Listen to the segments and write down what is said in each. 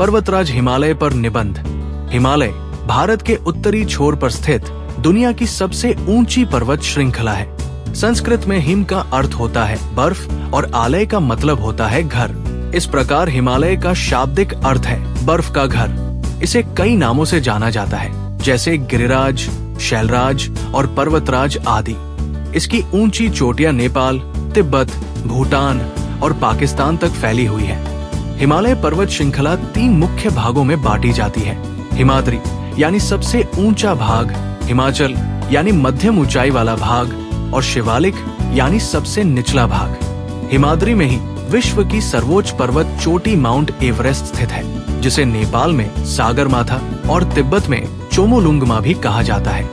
पर्वतराज हिमालय पर निबंध। हिमालय भारत के उत्तरी छोर पर स्थित दुनिया की सबसे ऊंची पर्वत श्रृंखला है। संस्कृत में हिम का अर्थ होता है बर्फ और आलय का मतलब होता है घर। इस प्रकार हिमालय का शाब्दिक अर्थ है बर्फ का घर। इसे कई नामों से जाना जाता है, जैसे गिरिराज, शैलराज और पर्वतराज आदि। इसकी ऊंची चोटियां नेपाल, तिब्बत, भूटान और पाकिस्तान तक फैली हुई है। हिमालय पर्वत श्रृंखला 3 मुख्य भागों में बांटी जाती है। हिमाद्री यानी सबसे ऊंचा भाग, हिमाचल यानी मध्यम ऊंचाई वाला भाग और शिवालिक यानी सबसे निचला भाग। हिमाद्री में ही विश्व की सर्वोच्च पर्वत चोटी माउंट एवरेस्ट स्थित है, जिसे नेपाल में सागरमाथा और तिब्बत में चोमोलुंगमा भी कहा जाता है।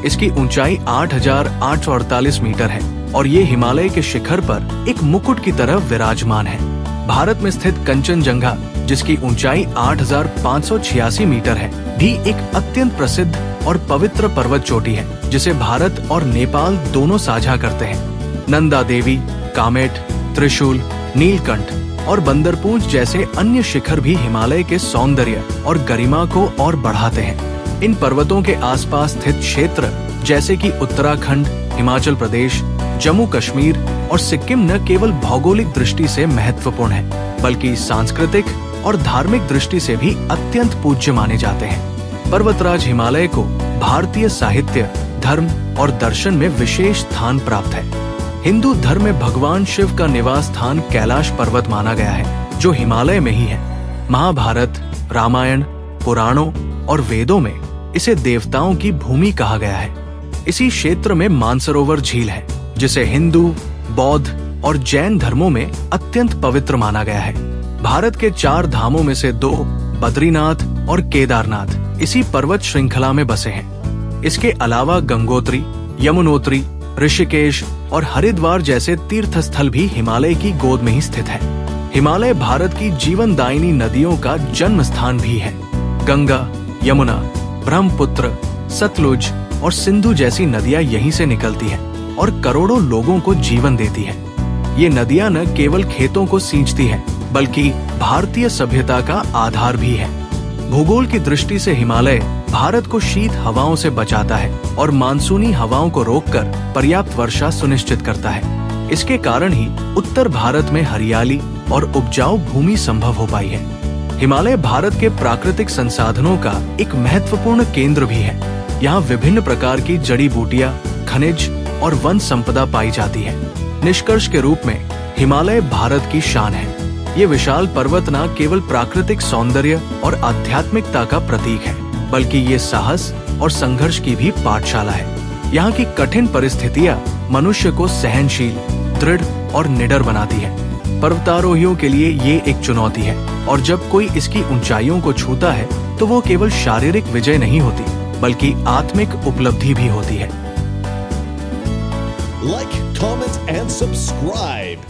इसकी ऊंचाई 8,848 मीटर है और ये हिमालय के शिखर पर एक मुकुट की तरह विराजमान है। भारत में स्थित कंचनजंगा, जिसकी ऊंचाई 8,586 मीटर है, भी एक अत्यंत प्रसिद्ध और पवित्र पर्वत चोटी है, जिसे भारत और नेपाल दोनों साझा करते हैं। नंदा देवी, कामेट, त्रिशूल, नीलकंठ और बंदरपूंछ जैसे अन्य शिखर भी हिमालय के सौंदर्य और गरिमा को और बढ़ाते हैं। इन पर्वतों के आसपास स्थित क्षेत्र जैसे कि उत्तराखंड, हिमाचल प्रदेश, जम्मू कश्मीर और सिक्किम न केवल भौगोलिक दृष्टि से महत्वपूर्ण है, बल्कि सांस्कृतिक और धार्मिक दृष्टि से भी अत्यंत पूज्य माने जाते हैं। पर्वतराज हिमालय को भारतीय साहित्य, धर्म और दर्शन में विशेष स्थान प्राप्त है। हिंदू धर्म में भगवान शिव का निवास स्थान कैलाश पर्वत माना गया है, जो हिमालय में ही है। महाभारत, रामायण, पुराणों और वेदों में इसे देवताओं की भूमि कहा गया है। इसी क्षेत्र में मानसरोवर झील है, जिसे हिंदू, बौद्ध और जैन धर्मों में अत्यंत पवित्र माना गया है। भारत के 4 धामों में से 2, बद्रीनाथ और केदारनाथ, इसी पर्वत श्रृंखला में बसे हैं। इसके अलावा गंगोत्री, यमुनोत्री, ऋषिकेश और हरिद्वार जैसे तीर्थ स्थल भी हिमालय की गोद में ही स्थित है। हिमालय भारत की जीवनदायिनी नदियों का जन्म स्थान भी है। गंगा, यमुना, ब्रह्मपुत्र, सतलुज और सिंधु जैसी नदियां यहीं से निकलती हैं और करोड़ों लोगों को जीवन देती हैं। ये नदियां न केवल खेतों को सींचती हैं, बल्कि भारतीय सभ्यता का आधार भी है। भूगोल की दृष्टि से हिमालय भारत को शीत हवाओं से बचाता है और मानसूनी हवाओं को रोककर पर्याप्त वर्षा सुनिश्चित करता है। इसके कारण ही उत्तर भारत में हरियाली और उपजाऊ भूमि संभव हो पाई है। हिमालय भारत के प्राकृतिक संसाधनों का एक महत्वपूर्ण केंद्र भी है। यहाँ विभिन्न प्रकार की जड़ी बूटियां, खनिज और वन संपदा पाई जाती है। निष्कर्ष के रूप में हिमालय भारत की शान है। ये विशाल पर्वत न केवल प्राकृतिक सौंदर्य और आध्यात्मिकता का प्रतीक है, बल्कि ये साहस और संघर्ष की भी पाठशाला है। यहाँ की कठिन परिस्थितियाँ मनुष्य को सहनशील, दृढ़ और निडर बनाती है। पर्वतारोहियों के लिए ये एक चुनौती है, और जब कोई इसकी ऊंचाइयों को छूता है तो वो केवल शारीरिक विजय नहीं होती, बल्कि आत्मिक उपलब्धि भी होती है। Like, comment and subscribe.